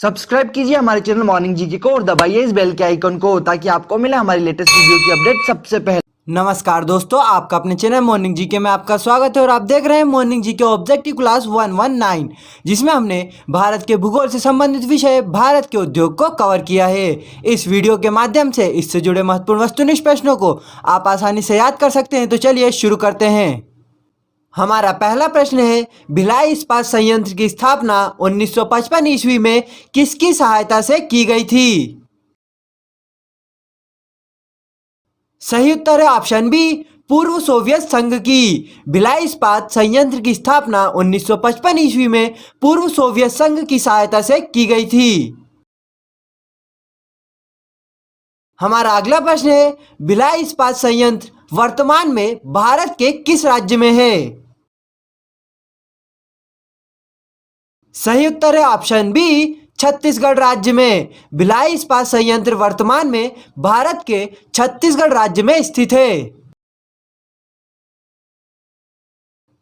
Subscribe कीजिए हमारे channel morning GK को और दबाइए इस बेल के आइकन को ताकि आपको मिले हमारी लेटेस्ट वीडियो की अपडेट सबसे पहले। नमस्कार दोस्तों, आपका अपने चैनल मॉर्निंग जीके में आपका स्वागत है और आप देख रहे हैं मॉर्निंग जीके ऑब्जेक्टिव क्लास 119, जिसमें हमने भारत के भूगोल से संबंधित विषय भारत के उद्योग को कवर किया है। इस वीडियो के माध्यम से इससे जुड़े महत्वपूर्ण वस्तुनिष्ठ प्रश्नों को आप आसानी से याद कर सकते हैं। तो चलिए शुरू करते हैं। हमारा पहला प्रश्न है, भिलाई इस्पात संयंत्र की स्थापना 1955 ईस्वी में किसकी सहायता से की गई थी? सही उत्तर है ऑप्शन बी, पूर्व सोवियत संघ की। भिलाई इस्पात संयंत्र की स्थापना 1955 ईस्वी में पूर्व सोवियत संघ की सहायता से की गई थी। हमारा अगला प्रश्न है, भिलाई इस्पात संयंत्र वर्तमान में भारत के किस राज्य में है? सही उत्तर है ऑप्शन बी, छत्तीसगढ़ राज्य में। भिलाई इस्पात संयंत्र वर्तमान में भारत के छत्तीसगढ़ राज्य में स्थित है।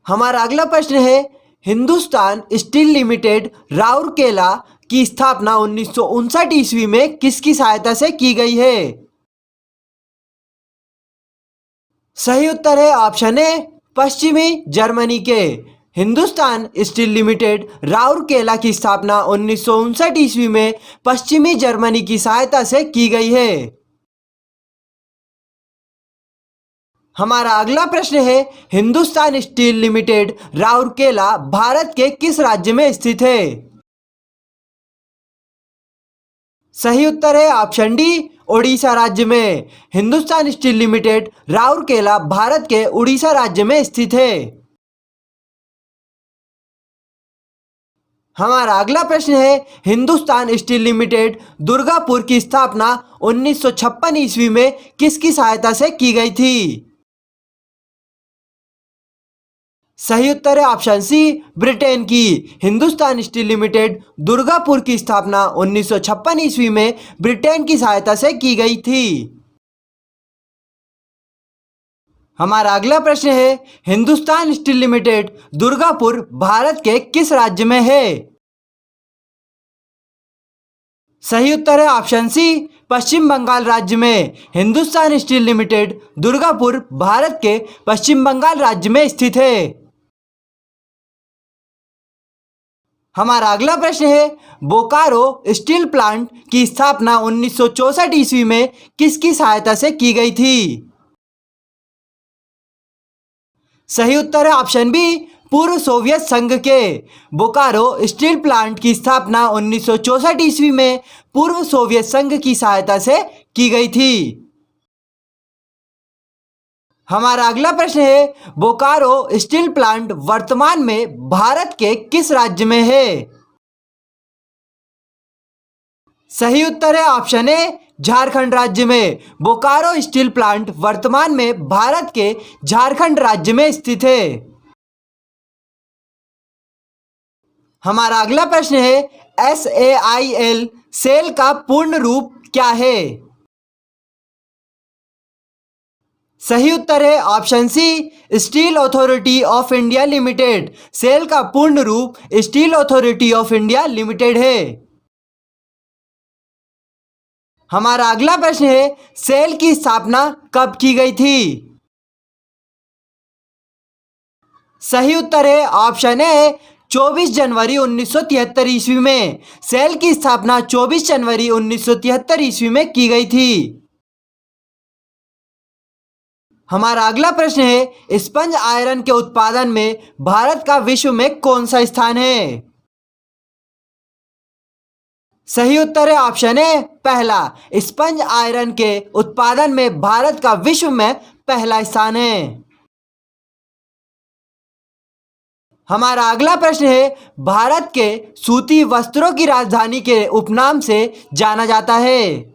हमारा अगला प्रश्न है, हिंदुस्तान स्टील लिमिटेड राउरकेला की स्थापना 1959 ईस्वी में किसकी सहायता से की गई है? सही उत्तर है ऑप्शन ए, पश्चिमी जर्मनी के। हिंदुस्तान स्टील लिमिटेड राउरकेला की स्थापना 1959 ईस्वी में पश्चिमी जर्मनी की सहायता से की गई है। हमारा अगला प्रश्न है, हिंदुस्तान स्टील लिमिटेड राउरकेला भारत के किस राज्य में स्थित है? सही उत्तर है ऑप्शन डी, ओडिशा राज्य में। हिंदुस्तान स्टील लिमिटेड राउरकेला भारत के उड़ीसा राज्य में स्थित है। हमारा अगला प्रश्न है, हिंदुस्तान स्टील लिमिटेड दुर्गापुर की स्थापना 1956 ईस्वी में किसकी सहायता से की गई थी? सही उत्तर है ऑप्शन सी, ब्रिटेन की। हिंदुस्तान स्टील लिमिटेड दुर्गापुर की स्थापना 1956 ईस्वी में ब्रिटेन की सहायता से की गई थी। हमारा अगला प्रश्न है, हिंदुस्तान स्टील लिमिटेड दुर्गापुर भारत के किस राज्य में है? सही उत्तर है ऑप्शन सी, पश्चिम बंगाल राज्य में। हिंदुस्तान स्टील लिमिटेड दुर्गापुर भारत के पश्चिम बंगाल राज्य में स्थित है। हमारा अगला प्रश्न है, बोकारो स्टील प्लांट की स्थापना 1964 ईस्वी में किसकी सहायता से की गई थी? सही उत्तर है ऑप्शन बी, पूर्व सोवियत संघ के। बोकारो स्टील प्लांट की स्थापना 1964 ईस्वी में पूर्व सोवियत संघ की सहायता से की गई थी। हमारा अगला प्रश्न है, बोकारो स्टील प्लांट वर्तमान में भारत के किस राज्य में है? सही उत्तर है ऑप्शन ए, झारखंड राज्य में। बोकारो स्टील प्लांट वर्तमान में भारत के झारखंड राज्य में स्थित है। हमारा अगला प्रश्न है, SAIL सेल का पूर्ण रूप क्या है? सही उत्तर है option C, steel authority of India limited. SAIL का पूर्ण रूप steel authority of India limited है। हमारा अगला प्रश्न है, सेल की स्थापना कब की गई थी? सही उत्तर है ऑप्शन ए, 24 जनवरी 1973 ईस्वी में। सेल की स्थापना 24 जनवरी 1973 ईस्वी में की गई थी। हमारा अगला प्रश्न है, स्पंज आयरन के उत्पादन में भारत का विश्व में कौन सा स्थान है? सही उत्तर है ऑप्शन ए, पहला। स्पंज आयरन के उत्पादन में भारत का विश्व में पहला स्थान है। हमारा अगला प्रश्न है, भारत के सूती वस्त्रों की राजधानी के उपनाम से जाना जाता है।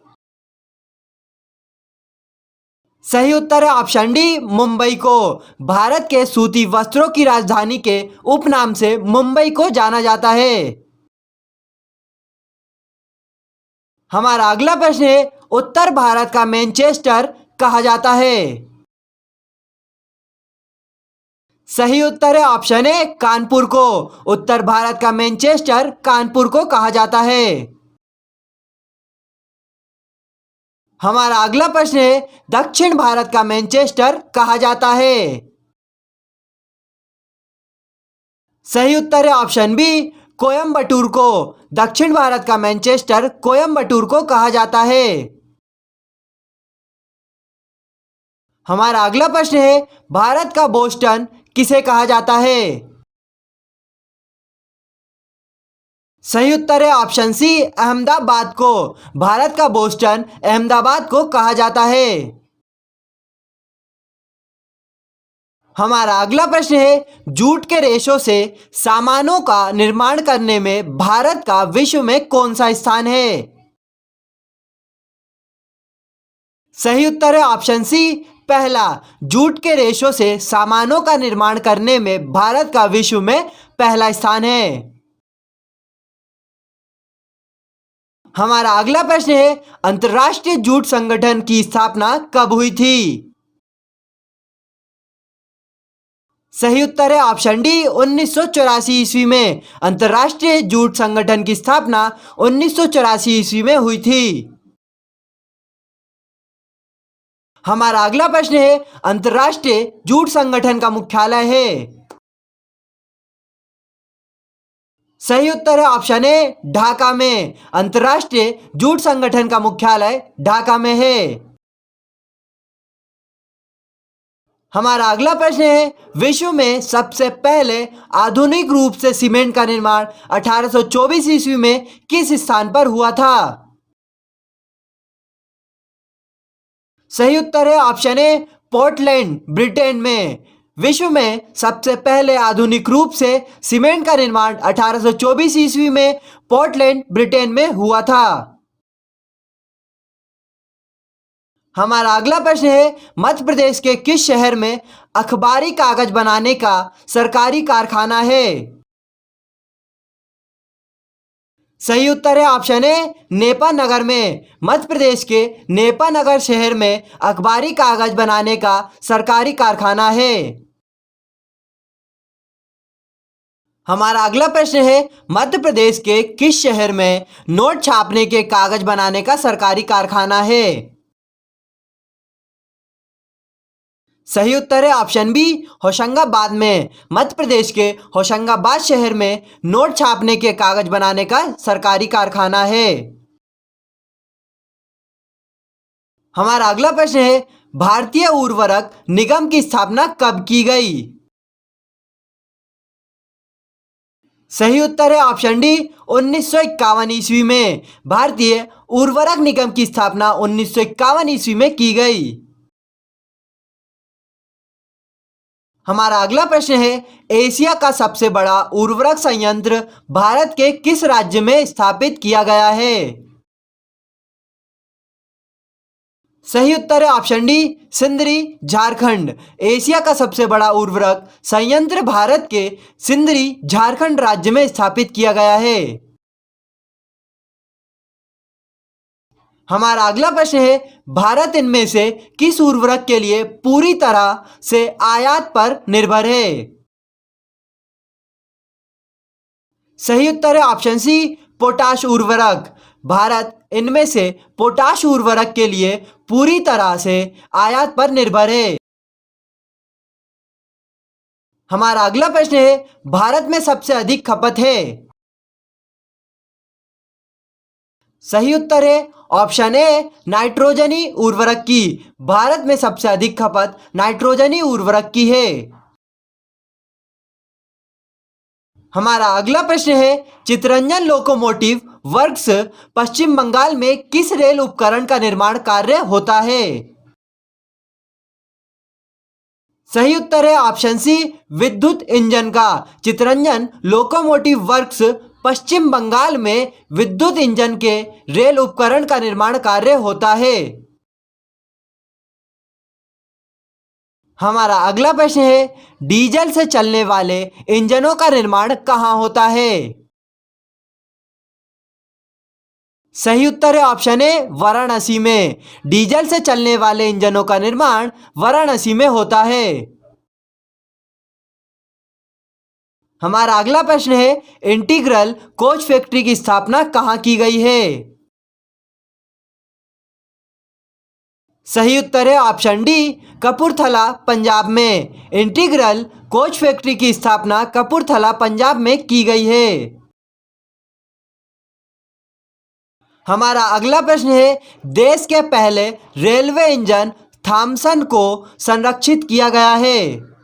सही उत्तर है ऑप्शन डी, मुंबई को। भारत के सूती वस्त्रों की राजधानी के उपनाम से मुंबई को जाना जाता है। हमारा अगला प्रश्न है, उत्तर भारत का मैनचेस्टर कहा जाता है। सही उत्तर है ऑप्शन ए कानपुर को। उत्तर भारत का मैनचेस्टर कानपुर को कहा जाता है। हमारा अगला प्रश्न है दक्षिण भारत का मैनचेस्टर कहा जाता है। सही उत्तर है ऑप्शन बी कोयम्बटूर को। दक्षिण भारत का मैनचेस्टर कोयम्बटूर को कहा जाता है। हमारा अगला प्रश्न है भारत का बोस्टन किसे कहा जाता है। सही उत्तर है ऑप्शन सी अहमदाबाद को। भारत का बोस्टन अहमदाबाद को कहा जाता है। हमारा अगला प्रश्न है जूट के रेशों से सामानों का निर्माण करने में भारत का विश्व में कौन सा स्थान है। सही उत्तर है ऑप्शन सी पहला। जूट के रेशों से सामानों का निर्माण करने में भारत का विश्व में पहला स्थान है। हमारा अगला प्रश्न है अंतर्राष्ट्रीय जूट संगठन की स्थापना कब हुई थी। सही उत्तर है ऑप्शन डी 1984 ईस्वी में। अंतर्राष्ट्रीय जूट संगठन की स्थापना 1984 ईस्वी में हुई थी। हमारा अगला प्रश्न है अंतर्राष्ट्रीय जूट संगठन का मुख्यालय है। सही उत्तर है ऑप्शन ए ढाका में। अंतर्राष्ट्रीय जूट संगठन का मुख्यालय ढाका में है। हमारा अगला प्रश्न है विश्व में सबसे पहले आधुनिक रूप से सीमेंट का निर्माण 1824 ईस्वी में किस स्थान पर हुआ था। सही उत्तर है ऑप्शन ए पोर्टलैंड ब्रिटेन में। विश्व में सबसे पहले आधुनिक रूप से सीमेंट का निर्माण 1824 ईस्वी में पोर्टलैंड ब्रिटेन में हुआ था। हमारा अगला प्रश्न है मध्य प्रदेश के किस शहर में अखबारी कागज बनाने का सरकारी कारखाना है। सही उत्तर है ऑप्शन ए नेपा नगर में। मध्य प्रदेश के नेपा नगर शहर में अखबारी कागज बनाने का सरकारी कारखाना है। हमारा अगला प्रश्न है मध्य प्रदेश के किस शहर में नोट छापने के कागज बनाने का सरकारी कारखाना है। सही उत्तर है ऑप्शन बी होशंगाबाद में। मध्य प्रदेश के होशंगाबाद शहर में नोट छापने के कागज बनाने का सरकारी कारखाना है। हमारा अगला प्रश्न है भारतीय उर्वरक निगम की स्थापना कब की गई। सही उत्तर है ऑप्शन डी 1951 ईस्वी में। भारतीय उर्वरक निगम की स्थापना 1951 ईस्वी में की गई। हमारा अगला प्रश्न है एशिया का सबसे बड़ा उर्वरक संयंत्र भारत के किस राज्य में स्थापित किया गया है। सही उत्तर है option D Sindri Jharkhand. Asia का सबसे बड़ा उर्वरक संयंत्र भारत के सिंदरी झारखंड राज्य में स्थापित किया गया है। हमारा अगला प्रश्न है भारत इनमें से किस उर्वरक के लिए पूरी तरह से आयात पर निर्भर है। सही उत्तर है ऑप्शन सी पोटाश उर्वरक। भारत इनमें से पोटाश उर्वरक के लिए पूरी तरह से आयात पर निर्भर है। हमारा अगला प्रश्न है भारत में सबसे अधिक खपत है। सही उत्तर है ऑप्शन ए नाइट्रोजनी उर्वरक की। भारत में सबसे अधिक खपत नाइट्रोजनी उर्वरक की है। हमारा अगला प्रश्न है चितरंजन लोकोमोटिव वर्क्स पश्चिम बंगाल में किस रेल उपकरण का निर्माण कार्य होता है। सही उत्तर है ऑप्शन सी विद्युत इंजन का। चितरंजन लोकोमोटिव वर्क्स पश्चिम बंगाल में विद्युत इंजन के रेल उपकरण का निर्माण कार्य होता है। हमारा अगला प्रश्न है डीजल से चलने वाले इंजनों का निर्माण कहाँ होता है। सही उत्तर है ऑप्शन ए वाराणसी में। डीजल से चलने वाले इंजनों का निर्माण वाराणसी में होता है। हमारा अगला प्रश्न है, इंटीग्रल कोच फैक्ट्री की स्थापना कहाँ की गई है? सही उत्तर है ऑप्शन डी, कपूरथला, पंजाब में। इंटीग्रल कोच फैक्ट्री की स्थापना कपूरथला, पंजाब में की गई है। हमारा अगला प्रश्न है, देश के पहले रेलवे इंजन थॉमसन को संरक्षित किया गया है।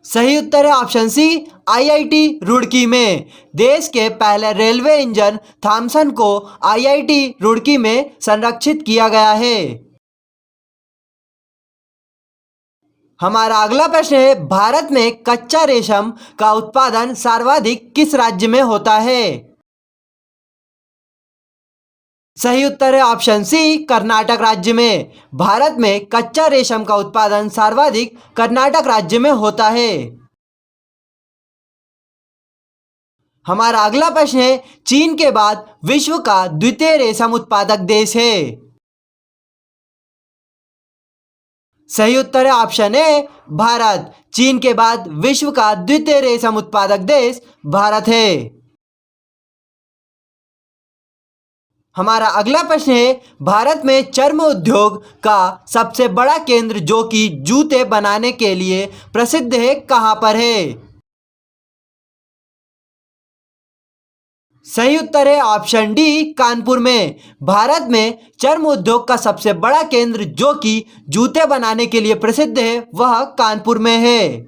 सही उत्तर है ऑप्शन सी, आईआईटी रुड़की में। देश के पहले रेलवे इंजन थॉमसन को आईआईटी रुड़की में संरक्षित किया गया है। हमारा अगला प्रश्न है, भारत में कच्चा रेशम का उत्पादन सर्वाधिक किस राज्य में होता है? सही उत्तर है ऑप्शन सी, कर्नाटक राज्य में। भारत में कच्चा रेशम का उत्पादन सर्वाधिक कर्नाटक राज्य में होता है। हमारा अगला प्रश्न है, चीन के बाद विश्व का द्वितीय रेशम उत्पादक देश है। सही उत्तर है ऑप्शन ए, भारत। चीन के बाद विश्व का द्वितीय रेशम उत्पादक देश भारत है। हमारा अगला प्रश्न है, भारत में चर्म उद्योग का सबसे बड़ा केंद्र जो कि जूते बनाने के लिए प्रसिद्ध है, कहां पर है? सही उत्तर है ऑप्शन डी, कानपुर में। भारत में चर्म उद्योग का सबसे बड़ा केंद्र जो कि जूते बनाने के लिए प्रसिद्ध है, वह कानपुर में है।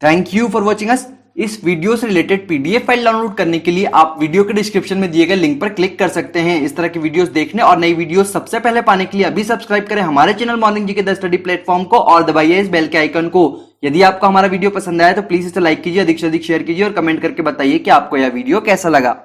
Thank you for watching us. इस वीडियो से रिलेटेड पीडीएफ फाइल डाउनलोड करने के लिए आप वीडियो के डिस्क्रिप्शन में दिए गए लिंक पर क्लिक कर सकते हैं। इस तरह की वीडियोस देखने और नई वीडियोस सबसे पहले पाने के लिए अभी सब्सक्राइब करें हमारे चैनल मॉर्निंग जी के द स्टडी प्लेटफॉर्म को और दबाइए इस बेल के आइकन को। यदि आपको हमारा वीडियो पसंद आया तो प्लीज इसे लाइक कीजिए, अधिक से अधिक शेयर कीजिए और कमेंट करके बताइए कि आपको यह वीडियो कैसा लगा।